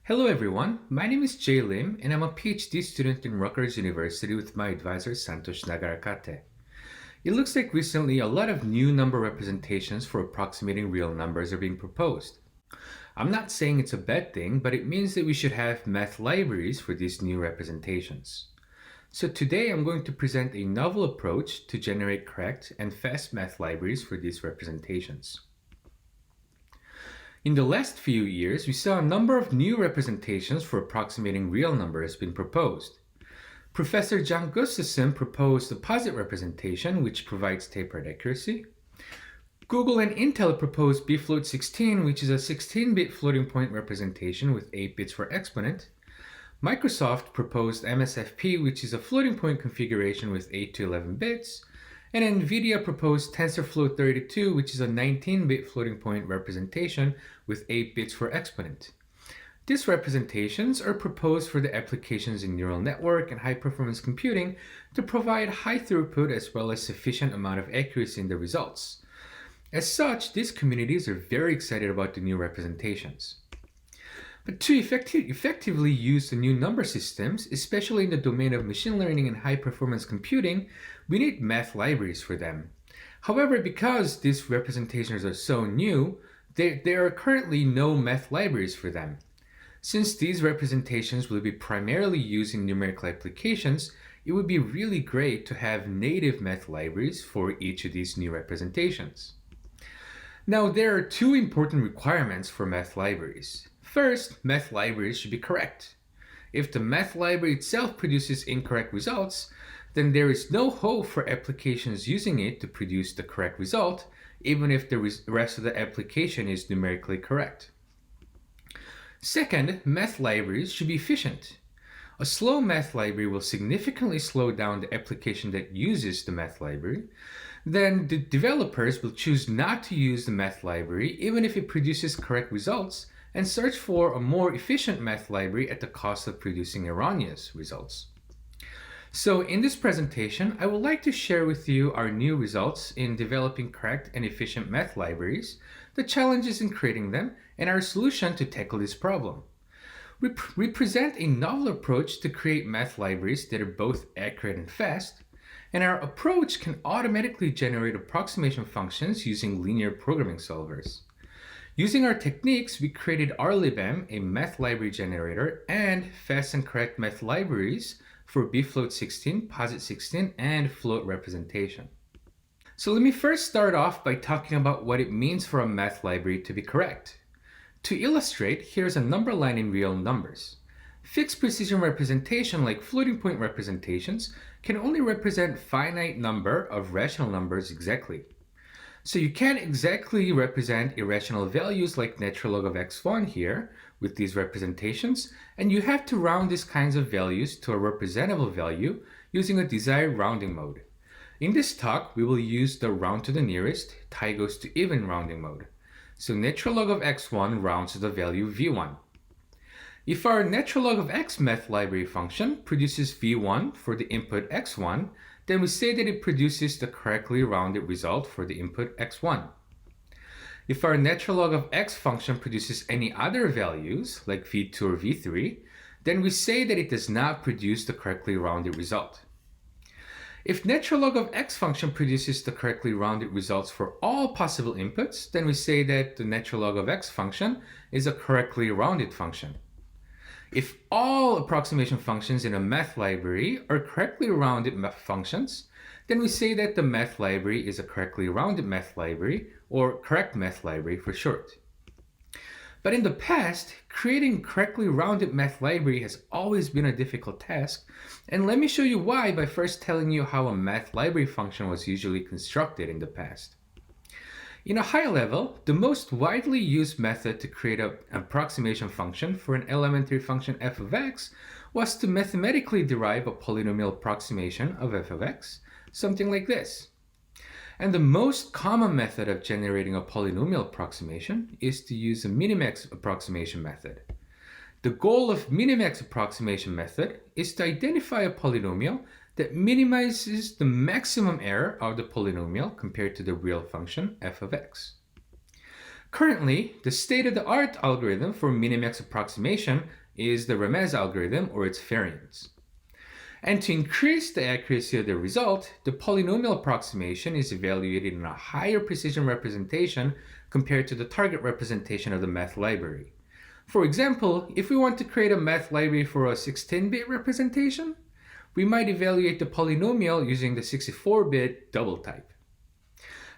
Hello everyone, my name is Jay Lim and I'm a PhD student in Rutgers University with my advisor Santosh Nagarakatte. It looks like recently a lot of new number representations for approximating real numbers are being proposed. I'm not saying it's a bad thing, but it means that we should have math libraries for these new representations. So today I'm going to present a novel approach to generate correct and fast math libraries for these representations. In the last few years, we saw a number of new representations for approximating real numbers being proposed. Professor John Gustafson proposed the posit representation, which provides tapered accuracy. Google and Intel proposed bfloat16, which is a 16-bit floating point representation with 8 bits for exponent. Microsoft proposed MSFP, which is a floating point configuration with 8 to 11 bits. And NVIDIA proposed TensorFloat32, which is a 19-bit floating point representation with 8 bits for exponent. These representations are proposed for the applications in neural network and high-performance computing to provide high throughput as well as sufficient amount of accuracy in the results. As such, these communities are very excited about the new representations. But to effectively use the new number systems, especially in the domain of machine learning and high-performance computing, we need math libraries for them. However, because these representations are so new, there are currently no math libraries for them. Since these representations will be primarily used in numerical applications, it would be really great to have native math libraries for each of these new representations. Now, there are two important requirements for math libraries. First, math libraries should be correct. If the math library itself produces incorrect results, then there is no hope for applications using it to produce the correct result, even if the rest of the application is numerically correct. Second, math libraries should be efficient. A slow math library will significantly slow down the application that uses the math library. Then the developers will choose not to use the math library even if it produces correct results, and search for a more efficient math library at the cost of producing erroneous results. So in this presentation, I would like to share with you our new results in developing correct and efficient math libraries, the challenges in creating them, and our solution to tackle this problem. We present a novel approach to create math libraries that are both accurate and fast, and our approach can automatically generate approximation functions using linear programming solvers. Using our techniques, we created RLIBM, a math library generator, and fast and correct math libraries for bfloat16, posit16, and float representation. So let me first start off by talking about what it means for a math library to be correct. To illustrate, here's a number line in real numbers. Fixed precision representation like floating point representations can only represent finite number of rational numbers exactly. So you can't exactly represent irrational values like natural log of x1 here with these representations, and you have to round these kinds of values to a representable value using a desired rounding mode. In this talk, we will use the round to the nearest, tie goes to even rounding mode. So natural log of x1 rounds to the value v1. If our natural log of x math library function produces v1 for the input x1, then we say that it produces the correctly rounded result for the input x1. If our natural log of x function produces any other values, like v2 or v3, then we say that it does not produce the correctly rounded result. If natural log of x function produces the correctly rounded results for all possible inputs, then we say that the natural log of x function is a correctly rounded function. If all approximation functions in a math library are correctly rounded functions, then we say that the math library is a correctly rounded math library, or correct math library for short. But in the past, creating correctly rounded math library has always been a difficult task, and let me show you why by first telling you how a math library function was usually constructed in the past. In a high level, the most widely used method to create an approximation function for an elementary function f of x was to mathematically derive a polynomial approximation of f of x, something like this. And the most common method of generating a polynomial approximation is to use a minimax approximation method. The goal of minimax approximation method is to identify a polynomial that minimizes the maximum error of the polynomial compared to the real function f of x. Currently, the state-of-the-art algorithm for minimax approximation is the Ramez algorithm or its variants. And to increase the accuracy of the result, the polynomial approximation is evaluated in a higher precision representation compared to the target representation of the math library. For example, if we want to create a math library for a 16-bit representation, we might evaluate the polynomial using the 64-bit double type.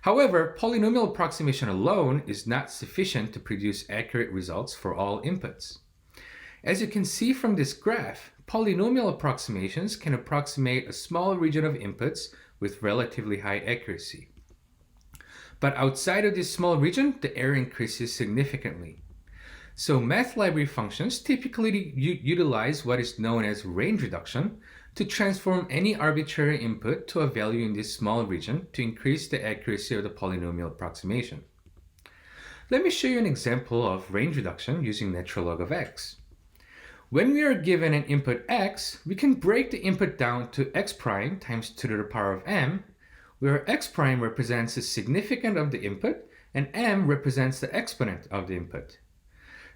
However, polynomial approximation alone is not sufficient to produce accurate results for all inputs. As you can see from this graph, polynomial approximations can approximate a small region of inputs with relatively high accuracy. But outside of this small region, the error increases significantly. So math library functions typically utilize what is known as range reduction to transform any arbitrary input to a value in this small region to increase the accuracy of the polynomial approximation. Let me show you an example of range reduction using natural log of x. When we are given an input x, we can break the input down to x prime times 2 to the power of m, where x prime represents the significand of the input and m represents the exponent of the input.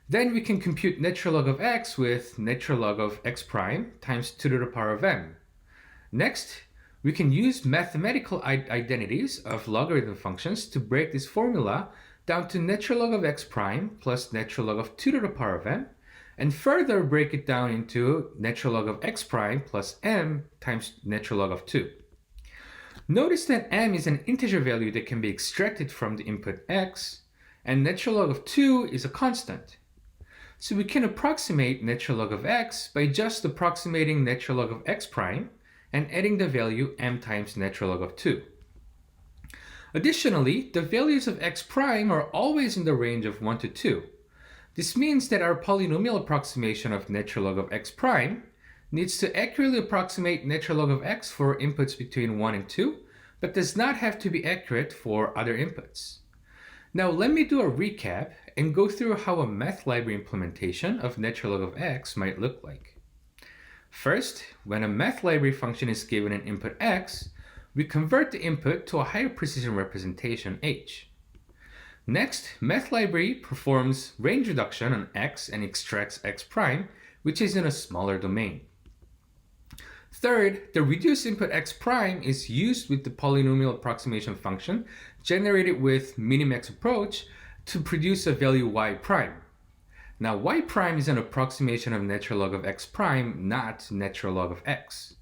Then we can compute natural log of x with natural log of x prime times 2 to the power of m. Next, we can use mathematical identities of logarithm functions to break this formula down to natural log of x prime plus natural log of 2 to the power of m, and further break it down into natural log of x prime plus m times natural log of 2. Notice that m is an integer value that can be extracted from the input x, and natural log of 2 is a constant. So we can approximate natural log of x by just approximating natural log of x prime and adding the value m times natural log of 2. Additionally, the values of x prime are always in the range of 1 to 2. This means that our polynomial approximation of natural log of x prime needs to accurately approximate natural log of x for inputs between 1 and 2, but does not have to be accurate for other inputs. Now let me do a recap and go through how a math library implementation of natural log of x might look like. First, when a math library function is given an input x, we convert the input to a higher precision representation h. Next, math library performs range reduction on x and extracts x prime, which is in a smaller domain. Third, the reduced input x prime is used with the polynomial approximation function generated with minimax approach to produce a value y prime. Now y prime is an approximation of natural log of x prime, not natural log of x.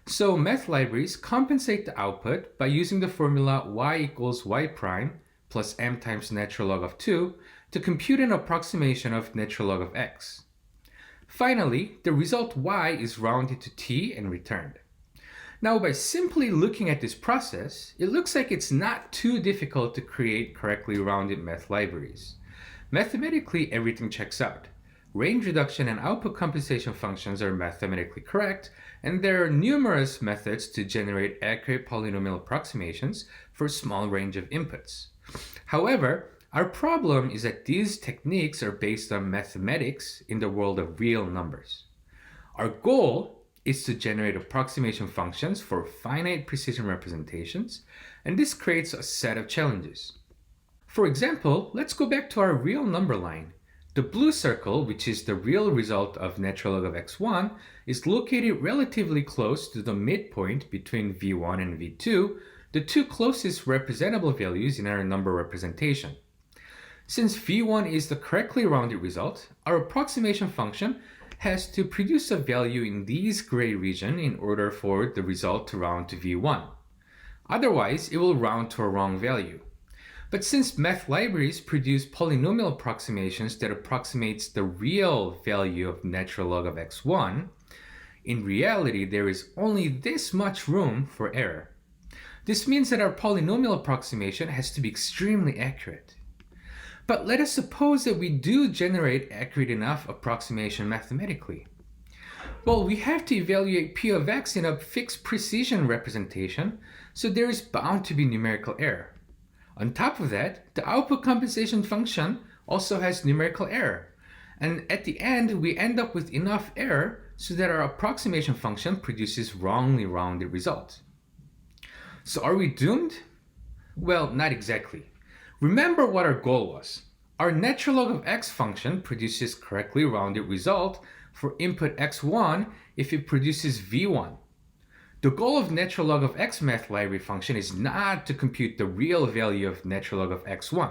So math libraries compensate the output by using the formula y equals y prime plus m times natural log of 2 to compute an approximation of natural log of x. Finally, the result y is rounded to t and returned. Now, by simply looking at this process, it looks like it's not too difficult to create correctly rounded math libraries. Mathematically, everything checks out. Range reduction and output compensation functions are mathematically correct, and there are numerous methods to generate accurate polynomial approximations for a small range of inputs. However, our problem is that these techniques are based on mathematics in the world of real numbers. Our goal is to generate approximation functions for finite precision representations, and this creates a set of challenges. For example, let's go back to our real number line. The blue circle, which is the real result of natural log of x1, is located relatively close to the midpoint between v1 and v2, the two closest representable values in our number representation. Since v1 is the correctly rounded result, our approximation function has to produce a value in this gray region in order for the result to round to v1. Otherwise, it will round to a wrong value. But since math libraries produce polynomial approximations that approximates the real value of natural log of x1, in reality there is only this much room for error. This means that our polynomial approximation has to be extremely accurate. But let us suppose that we do generate accurate enough approximation mathematically. Well, we have to evaluate p of x in a fixed precision representation, so there is bound to be numerical error. On top of that, the output compensation function also has numerical error. And at the end, we end up with enough error so that our approximation function produces wrongly rounded result. So are we doomed? Well, not exactly. Remember what our goal was. Our natural log of x function produces correctly rounded result for input x1 if it produces v1. The goal of natural log of x math library function is not to compute the real value of natural log of x1.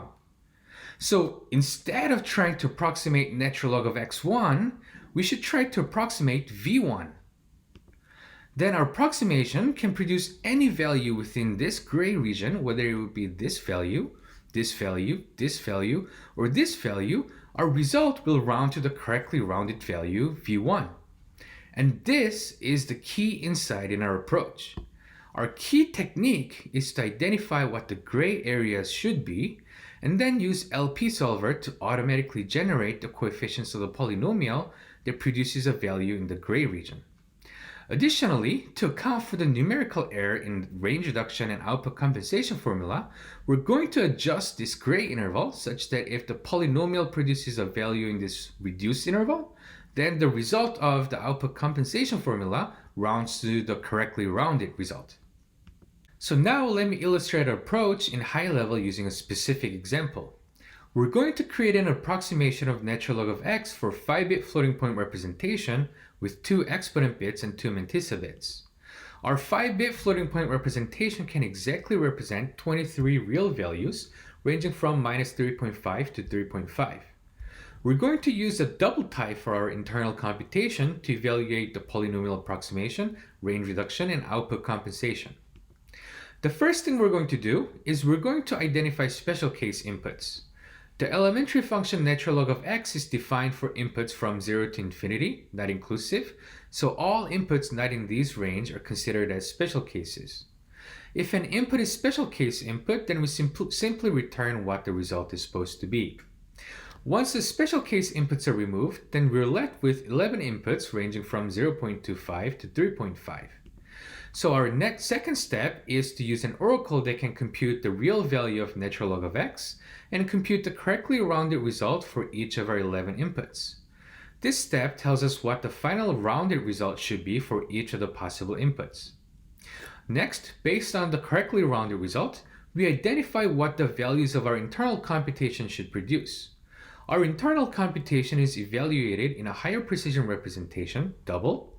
So instead of trying to approximate natural log of x1, we should try to approximate v1. Then our approximation can produce any value within this gray region, whether it would be this value, this value, this value, or this value. Our result will round to the correctly rounded value v1. And this is the key insight in our approach. Our key technique is to identify what the gray areas should be, and then use LP solver to automatically generate the coefficients of the polynomial that produces a value in the gray region. Additionally, to account for the numerical error in range reduction and output compensation formula, we're going to adjust this gray interval such that if the polynomial produces a value in this reduced interval, then the result of the output compensation formula rounds to the correctly rounded result. So now let me illustrate our approach in high level using a specific example. We're going to create an approximation of natural log of x for 5-bit floating point representation with 2 exponent bits and 2 mantissa bits. Our 5-bit floating point representation can exactly represent 23 real values ranging from -3.5 to 3.5. We're going to use a double type for our internal computation to evaluate the polynomial approximation, range reduction, and output compensation. The first thing we're going to do is we're going to identify special case inputs. The elementary function natural log of x is defined for inputs from 0 to infinity, not inclusive, so all inputs not in these range are considered as special cases. If an input is special case input, then we simply return what the result is supposed to be. Once the special case inputs are removed, then we're left with 11 inputs ranging from 0.25 to 3.5. So our next second step is to use an oracle that can compute the real value of natural log of x and compute the correctly rounded result for each of our 11 inputs. This step tells us what the final rounded result should be for each of the possible inputs. Next, based on the correctly rounded result, we identify what the values of our internal computation should produce. Our internal computation is evaluated in a higher precision representation, double.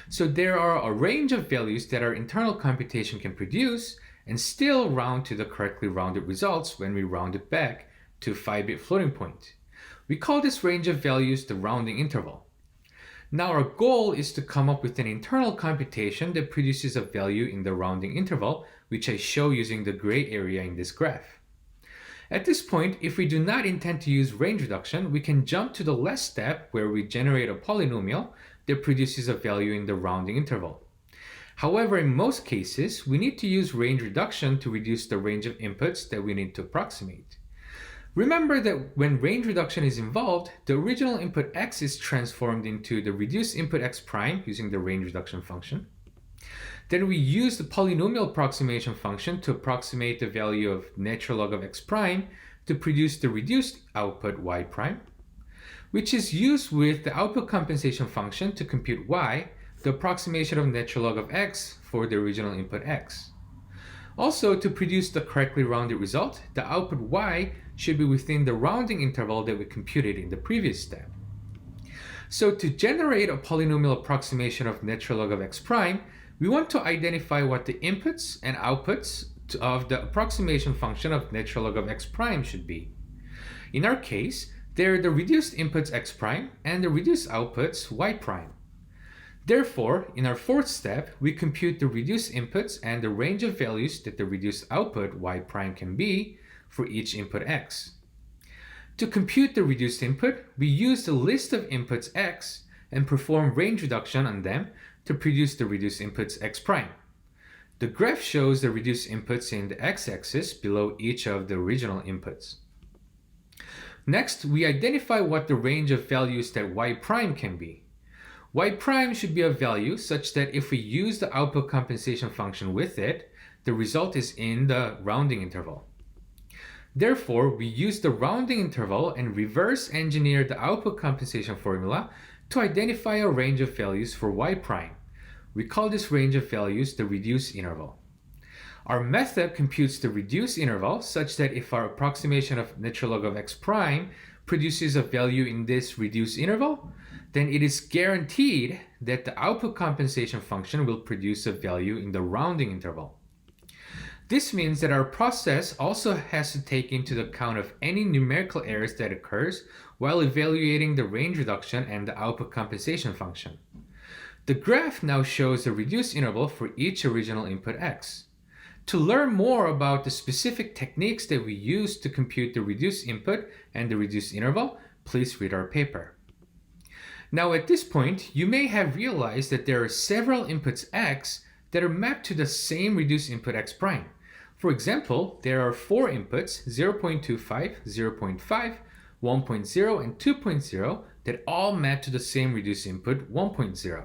So there are a range of values that our internal computation can produce and still round to the correctly rounded results when we round it back to 5-bit floating point. We call this range of values the rounding interval. Now our goal is to come up with an internal computation that produces a value in the rounding interval, which I show using the gray area in this graph. At this point, if we do not intend to use range reduction, we can jump to the last step where we generate a polynomial that produces a value in the rounding interval. However, in most cases, we need to use range reduction to reduce the range of inputs that we need to approximate. Remember that when range reduction is involved, the original input x is transformed into the reduced input x prime using the range reduction function. Then we use the polynomial approximation function to approximate the value of natural log of x prime to produce the reduced output y prime, which is used with the output compensation function to compute y, the approximation of natural log of x for the original input x. Also, to produce the correctly rounded result, the output y should be within the rounding interval that we computed in the previous step. So to generate a polynomial approximation of natural log of x prime, we want to identify what the inputs and outputs of the approximation function of natural log of x prime should be. In our case, they're the reduced inputs x prime and the reduced outputs y prime. Therefore, in our fourth step, we compute the reduced inputs and the range of values that the reduced output y prime can be for each input x. To compute the reduced input, we use the list of inputs x and perform range reduction on them to produce the reduced inputs x prime. The graph shows the reduced inputs in the x-axis below each of the original inputs. Next, we identify what the range of values that y prime can be. Y prime should be a value such that if we use the output compensation function with it, the result is in the rounding interval. Therefore, we use the rounding interval and reverse engineer the output compensation formula to identify a range of values for y prime. We call this range of values the reduced interval. Our method computes the reduced interval such that if our approximation of natural log of x prime produces a value in this reduced interval, then it is guaranteed that the output compensation function will produce a value in the rounding interval. This means that our process also has to take into account of any numerical errors that occurs while evaluating the range reduction and the output compensation function. The graph now shows the reduced interval for each original input x. To learn more about the specific techniques that we use to compute the reduced input and the reduced interval, please read our paper. Now at this point, you may have realized that there are several inputs x that are mapped to the same reduced input x prime. For example, there are 4 inputs 0.25, 0.5, 1.0, and 2.0 that all map to the same reduced input 1.0.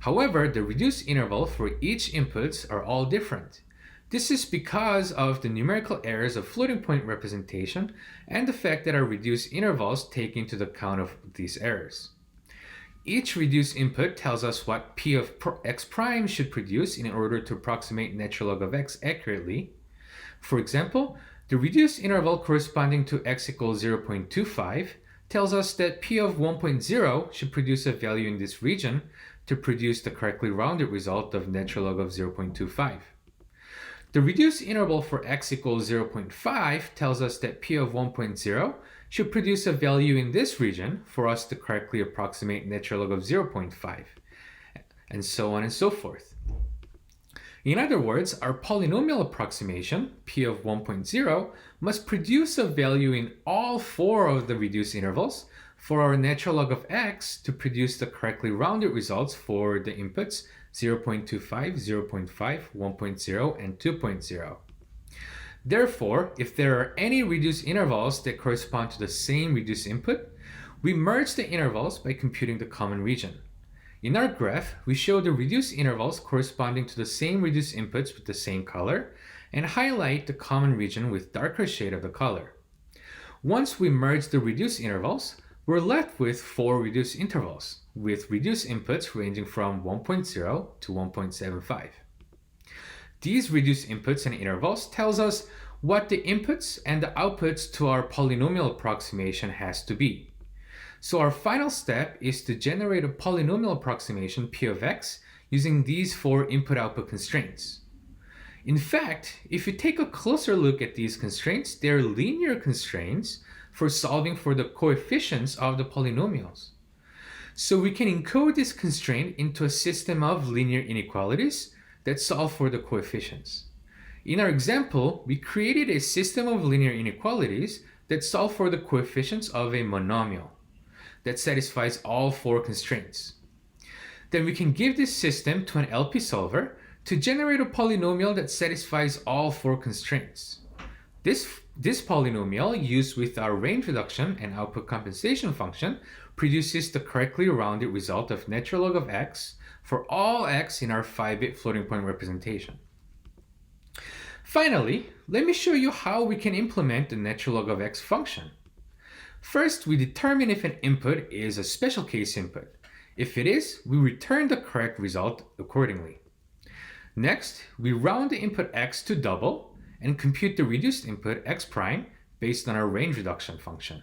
However, the reduced interval for each inputs are all different. This is because of the numerical errors of floating point representation and the fact that our reduced intervals take into account of these errors. Each reduced input tells us what p of x prime should produce in order to approximate natural log of x accurately. For example, the reduced interval corresponding to x equals 0.25 tells us that p of 1.0 should produce a value in this region to produce the correctly rounded result of natural log of 0.25. The reduced interval for x equals 0.5 tells us that p of 1.0 should produce a value in this region for us to correctly approximate natural log of 0.5, and so on and so forth. In other words, our polynomial approximation, p of 1.0, must produce a value in all 4 of the reduced intervals for our natural log of x to produce the correctly rounded results for the inputs 0.25, 0.5, 1.0, and 2.0. Therefore, if there are any reduced intervals that correspond to the same reduced input, we merge the intervals by computing the common region. In our graph, we show the reduced intervals corresponding to the same reduced inputs with the same color, and highlight the common region with darker shade of the color. Once we merge the reduced intervals, we're left with 4 reduced intervals, with reduced inputs ranging from 1.0 to 1.75. These reduced inputs and intervals tells us what the inputs and the outputs to our polynomial approximation has to be. So our final step is to generate a polynomial approximation p of x using these 4 input-output constraints. In fact, if you take a closer look at these constraints, they're linear constraints for solving for the coefficients of the polynomials. So we can encode this constraint into a system of linear inequalities that solve for the coefficients. In our example, we created a system of linear inequalities that solve for the coefficients of a monomial that satisfies all 4 constraints. Then we can give this system to an LP solver to generate a polynomial that satisfies all 4 constraints. This polynomial, used with our range reduction and output compensation function, produces the correctly rounded result of natural log of x for all x in our 5-bit floating point representation. Finally, let me show you how we can implement the natural log of x function. First, we determine if an input is a special case input. If it is, we return the correct result accordingly. Next, we round the input x to double and compute the reduced input x prime based on our range reduction function.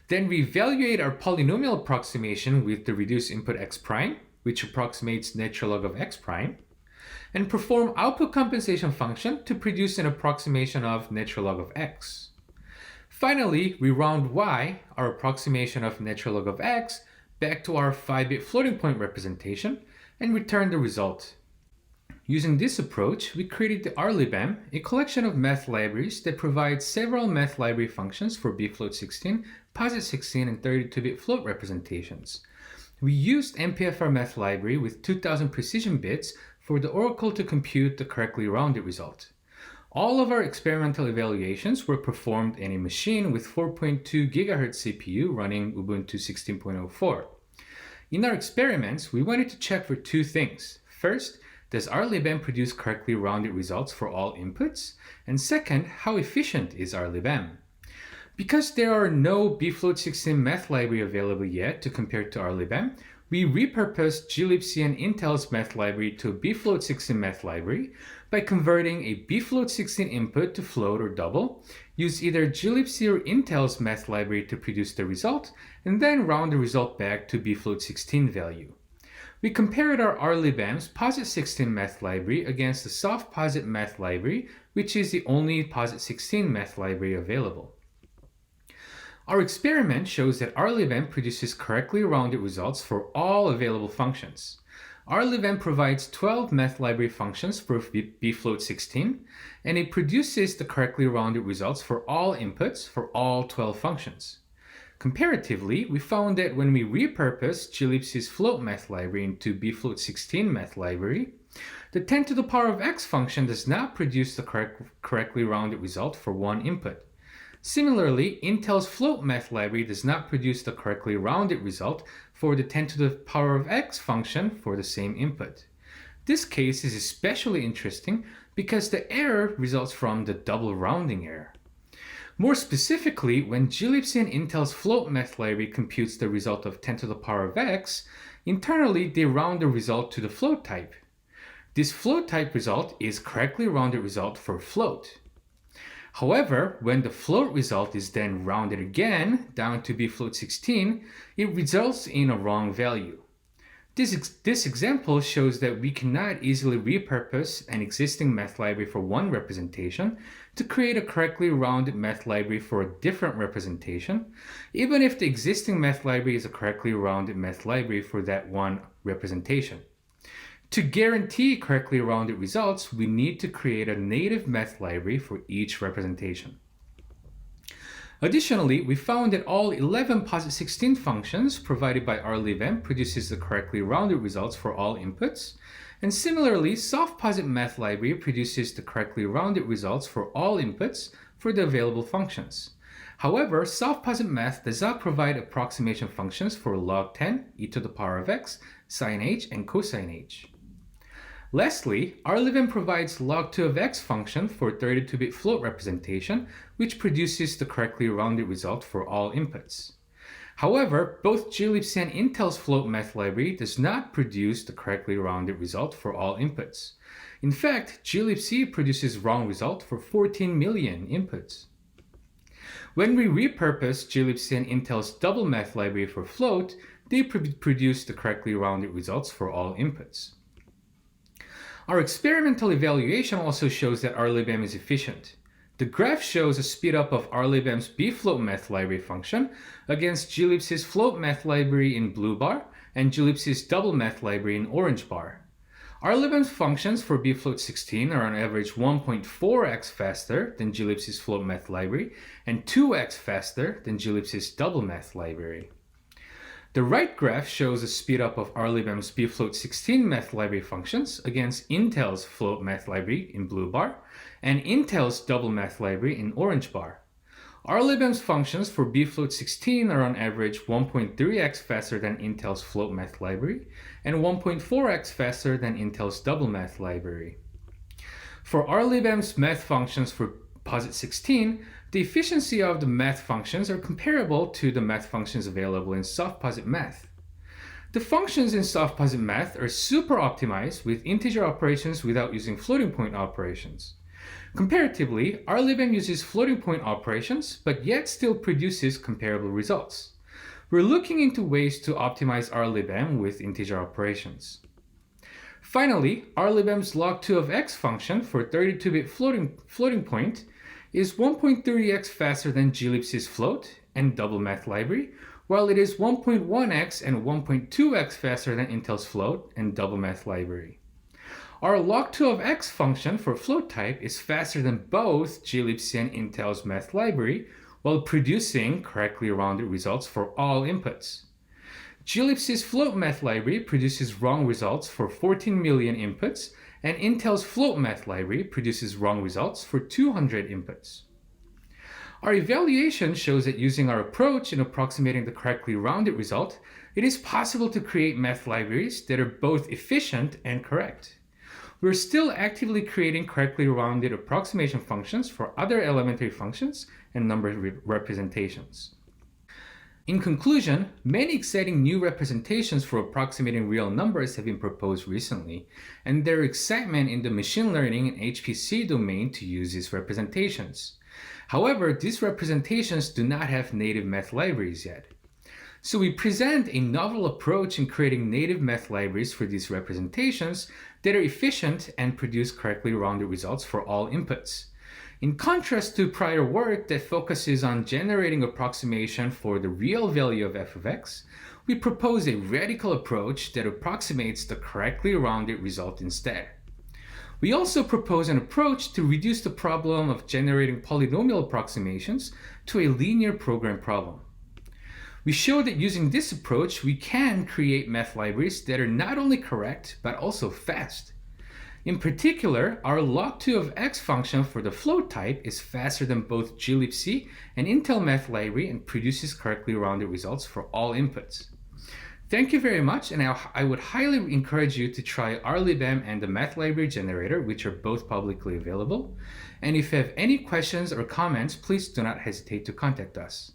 Then we evaluate our polynomial approximation with the reduced input x prime, which approximates natural log of x prime, and perform output compensation function to produce an approximation of natural log of x. Finally, we round y, our approximation of natural log of x, back to our 5-bit floating point representation and return the result. Using this approach, we created the RLIBM, a collection of math libraries that provide several math library functions for bfloat16, posit16, and 32-bit float representations. We used MPFR math library with 2000 precision bits for the oracle to compute the correctly rounded result. All of our experimental evaluations were performed in a machine with 4.2 GHz CPU running Ubuntu 16.04. In our experiments, we wanted to check for 2 things. First, does RLIBM produce correctly rounded results for all inputs? And second, how efficient is RLIBM? Because there are no bfloat16 math library available yet to compare to RLIBM, we repurposed glibc and Intel's math library to a bfloat16 math library by converting a bfloat16 input to float or double, use either glibc or Intel's math library to produce the result, and then round the result back to bfloat16 value. We compared our RLIBM's POSIT16 math library against the softposit math library, which is the only POSIT16 math library available. Our experiment shows that RLIBM produces correctly rounded results for all available functions. RLIBM provides 12 math library functions for bfloat16, and it produces the correctly rounded results for all inputs for all 12 functions. Comparatively, we found that when we repurposed glibc's float math library into bfloat16 math library, the 10 to the power of x function does not produce the correctly rounded result for one input. Similarly, Intel's float math library does not produce the correctly rounded result for the 10 to the power of x function for the same input. This case is especially interesting because the error results from the double rounding error. More specifically, when glibc and Intel's float math library computes the result of 10 to the power of x, internally they round the result to the float type. This float type result is correctly rounded result for float. However, when the float result is then rounded again down to bfloat16, it results in a wrong value. This example shows that we cannot easily repurpose an existing math library for one representation to create a correctly rounded math library for a different representation, even if the existing math library is a correctly rounded math library for that one representation. To guarantee correctly rounded results, we need to create a native math library for each representation. Additionally, we found that all 11 POSIT16 functions provided by RLIBM produces the correctly rounded results for all inputs, and similarly, softposit math library produces the correctly rounded results for all inputs for the available functions. However, softposit math does not provide approximation functions for log 10, e to the power of x, sine h, and cosine h. Lastly, RLIBM provides log2 of x function for 32-bit float representation, which produces the correctly rounded result for all inputs. However, both glibc and Intel's float math library does not produce the correctly rounded result for all inputs. In fact, glibc produces wrong result for 14 million inputs. When we repurpose glibc and Intel's double math library for float, they produce the correctly rounded results for all inputs. Our experimental evaluation also shows that RLIBM is efficient. The graph shows a speedup of RLIBM's bfloat math library function against glibc's float math library in blue bar and glibc's double math library in orange bar. RLIBM's functions for bfloat16 are on average 1.4x faster than glibc's float math library and 2x faster than glibc's double math library. The right graph shows a speedup of RLIBM's bfloat16 math library functions against Intel's float math library in blue bar and Intel's double math library in orange bar. RLIBM's functions for bfloat16 are on average 1.3x faster than Intel's float math library and 1.4x faster than Intel's double math library. For RLIBM's math functions for POSIT16, the efficiency of the math functions are comparable to the math functions available in softposit math. The functions in softposit math are super optimized with integer operations without using floating point operations. Comparatively, RLIBM uses floating point operations, but yet still produces comparable results. We're looking into ways to optimize RLIBM with integer operations. Finally, RLIBM's log2 of x function for 32-bit floating point is 1.3x faster than glibc's float and double math library, while it is 1.1x and 1.2x faster than Intel's float and double math library. Our log2 of x function for float type is faster than both glibc and Intel's math library, while producing correctly rounded results for all inputs. glibc's float math library produces wrong results for 14 million inputs, and Intel's float math library produces wrong results for 200 inputs. Our evaluation shows that using our approach in approximating the correctly rounded result, it is possible to create math libraries that are both efficient and correct. we're still actively creating correctly rounded approximation functions for other elementary functions and number representations. In conclusion, many exciting new representations for approximating real numbers have been proposed recently, and there is excitement in the machine learning and HPC domain to use these representations. However, these representations do not have native math libraries yet. So we present a novel approach in creating native math libraries for these representations that are efficient and produce correctly rounded results for all inputs. In contrast to prior work that focuses on generating approximation for the real value of f of x, we propose a radical approach that approximates the correctly rounded result instead. We also propose an approach to reduce the problem of generating polynomial approximations to a linear program problem. We show that using this approach, we can create math libraries that are not only correct, but also fast. In particular, our log2 of x function for the float type is faster than both glibc and Intel Math Library and produces correctly rounded results for all inputs. Thank you very much, and I would highly encourage you to try RLIBM and the Math Library Generator, which are both publicly available. And if you have any questions or comments, please do not hesitate to contact us.